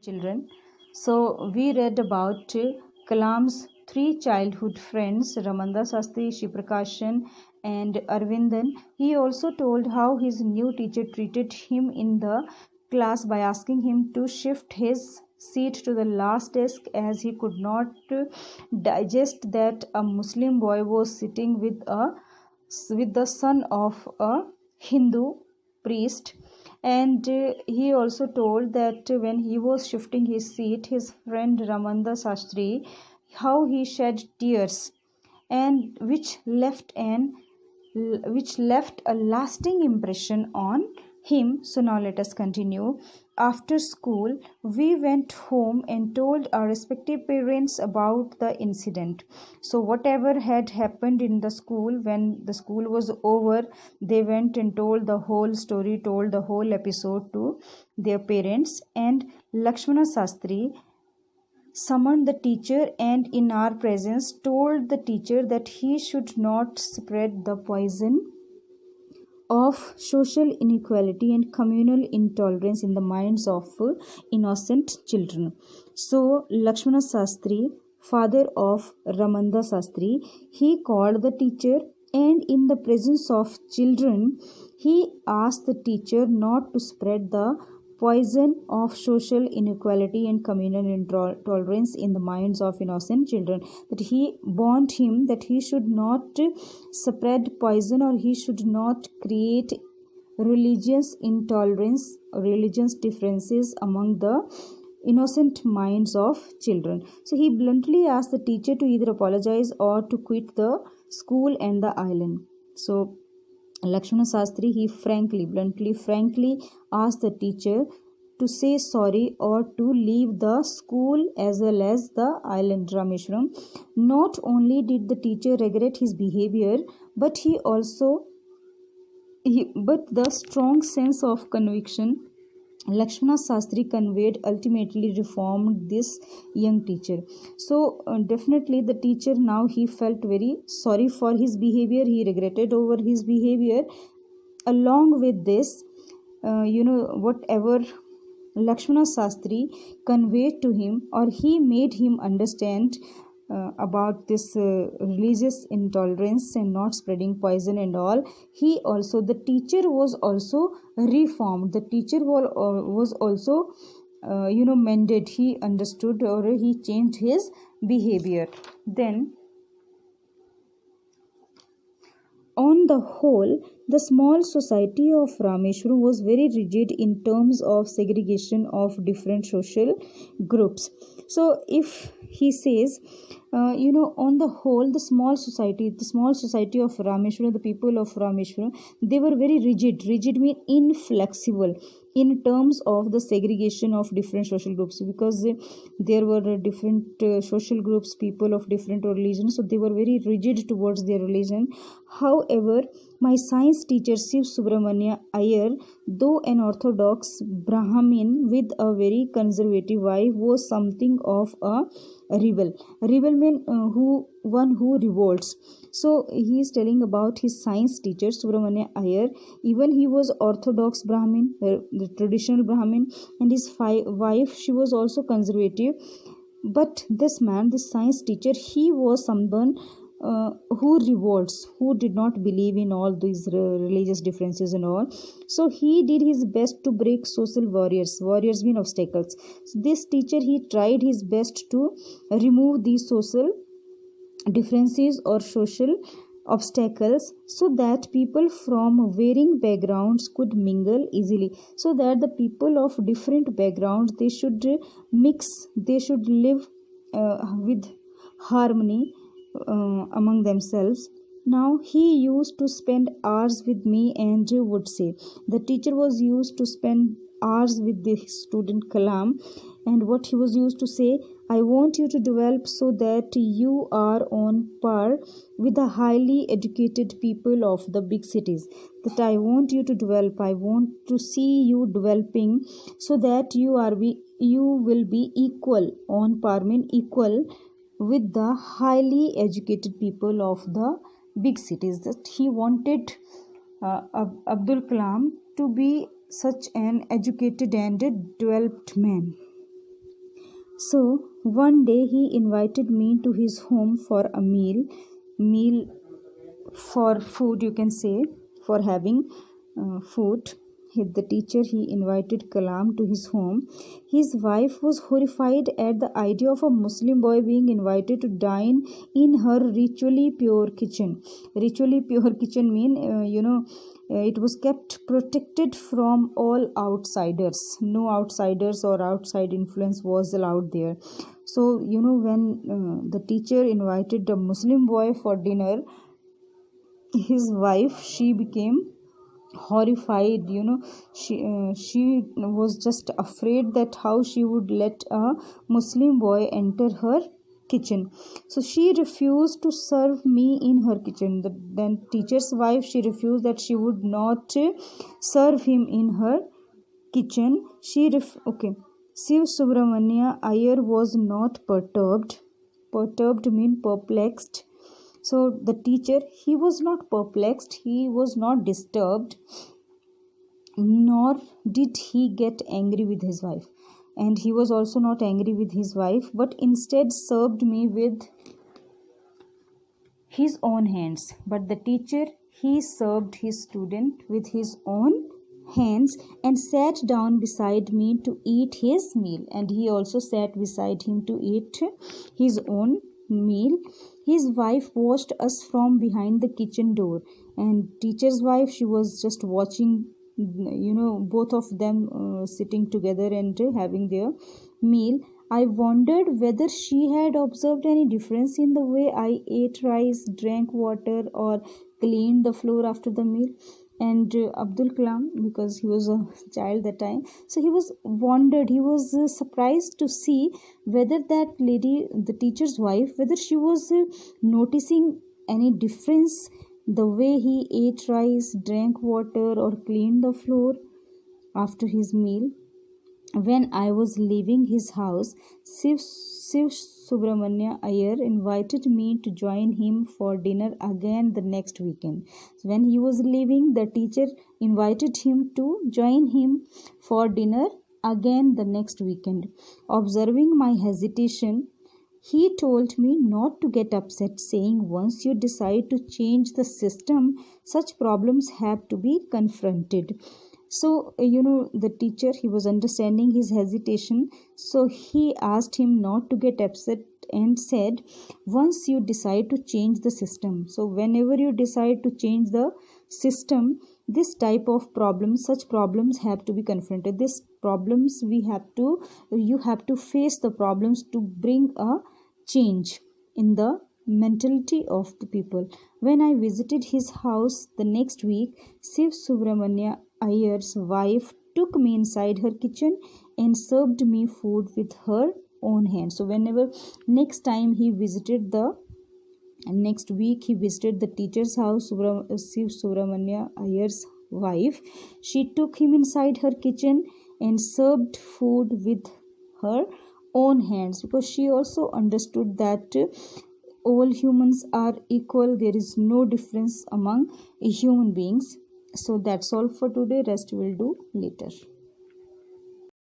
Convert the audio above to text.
children. So we read about Kalam's three childhood friends, Ramanda Sastry, Shiprakash, and Arvindan. He also told how his new teacher treated him in the class by asking him to shift his seat to the last desk as he could not digest that a Muslim boy was sitting with the son of a Hindu priest. And he also told that when he was shifting his seat, his friend Ramanda Sastry, how he shed tears, and which left a lasting impression on him. So now let us continue. After school, we went home and told our respective parents about the incident. So whatever had happened in the school, when the school was over, they went and told the whole story, told the whole episode to their parents. And Lakshmana Sastry summoned the teacher and in our presence told the teacher that he should not spread the poison of social inequality and communal intolerance in the minds of innocent children. So Lakshmana Sastry, father of Ramanda Sastry, he called the teacher and in the presence of children he asked the teacher not to spread the poison of social inequality and communal intolerance in the minds of innocent children, that he warned him that he should not spread poison or he should not create religious intolerance, religious differences among the innocent minds of children. So he bluntly asked the teacher to either apologize or to quit the school and the island. So Lakshmana Sastry, he frankly asked the teacher to say sorry or to leave the school as well as the island Rameshwaram. Not only did the teacher regret his behavior, but the strong sense of conviction Lakshmana Sastry conveyed ultimately reformed this young teacher. So definitely the teacher now he felt very sorry for his behavior. He regretted over his behavior. Along with this, whatever Lakshmana Sastry conveyed to him or he made him understand about this religious intolerance and not spreading poison and all, the teacher was also reformed. The teacher was also mended. He understood or he changed his behavior. Then on the whole, the small society of Rameshwaram was very rigid in terms of segregation of different social groups. So if he says, on the whole, the small society of Rameshwaram, the people of Rameshwaram, they were very rigid. Rigid means inflexible in terms of the segregation of different social groups, because there were different social groups, people of different religions, so they were very rigid towards their religion. However, my science teacher Shiv Subramanya Iyer, though an orthodox Brahmin with a very conservative wife, was something of a rebel. Rebel means one who revolts. So he is telling about his science teacher Subramanya Iyer. Even he was orthodox Brahmin, the traditional Brahmin, and his wife, she was also conservative. But this man, this science teacher, he was someone who revolts, who did not believe in all these religious differences and all. So he did his best to break social barriers. Barriers mean obstacles. So this teacher, he tried his best to remove these social differences or social obstacles so that people from varying backgrounds could mingle easily, so that the people of different backgrounds, they should mix, they should live with harmony among themselves. Now he used to spend hours with me and would say, the teacher was used to spend hours with the student Kalam, and what he was used to say, I want you to develop so that you are on par with the highly educated people of the big cities. That I want you to develop, I want to see you developing so that you will be equal, on par mean equal with the highly educated people of the big cities. That he wanted Abdul Kalam to be such an educated and developed man. So one day he invited me to his home for a meal for food, you can say, for having food. The teacher, he invited Kalam to his home. His wife was horrified at the idea of a Muslim boy being invited to dine in her ritually pure kitchen. Ritually pure kitchen mean, it was kept protected from all outsiders. No outsiders or outside influence was allowed there. So, when the teacher invited a Muslim boy for dinner, his wife, she became horrified. She was just afraid that how she would let a Muslim boy enter her kitchen. So she refused to serve me in her kitchen. Then teacher's wife, she refused that she would not serve him in her kitchen. Okay. Shiv Subramania Iyer was not perturbed. Perturbed mean perplexed. So the teacher, he was not perplexed, he was not disturbed, nor did he get angry with his wife. And he was also not angry with his wife, but instead served me with his own hands. But the teacher, he served his student with his own hands and sat down beside me to eat his meal. And he also sat beside him to eat his own meal. His wife watched us from behind the kitchen door, and teacher's wife, she was just watching, both of them sitting together and having their meal. I wondered whether she had observed any difference in the way I ate rice, drank water, or cleaned the floor after the meal. And Abdul Kalam, because he was a child that time, so he was surprised to see whether that lady, the teacher's wife, whether she was noticing any difference the way he ate rice, drank water, or cleaned the floor after his meal. When I was leaving his house, Shiv Subramanya Iyer invited me to join him for dinner again the next weekend. So when he was leaving, the teacher invited him to join him for dinner again the next weekend. Observing my hesitation, he told me not to get upset, saying once you decide to change the system, such problems have to be confronted. So, the teacher, he was understanding his hesitation. So, he asked him not to get upset and said, once you decide to change the system. So, whenever you decide to change the system, this type of problems, such problems have to be confronted. These problems you have to face the problems to bring a change in the mentality of the people. When I visited his house the next week, Shiv Subramanya Iyer's wife took me inside her kitchen and served me food with her own hands. So whenever next week he visited the teacher's house, Shiv Subramanya Iyer's wife, she took him inside her kitchen and served food with her own hands, because she also understood that all humans are equal. There is no difference among human beings. So that's all for today. Rest we'll do later.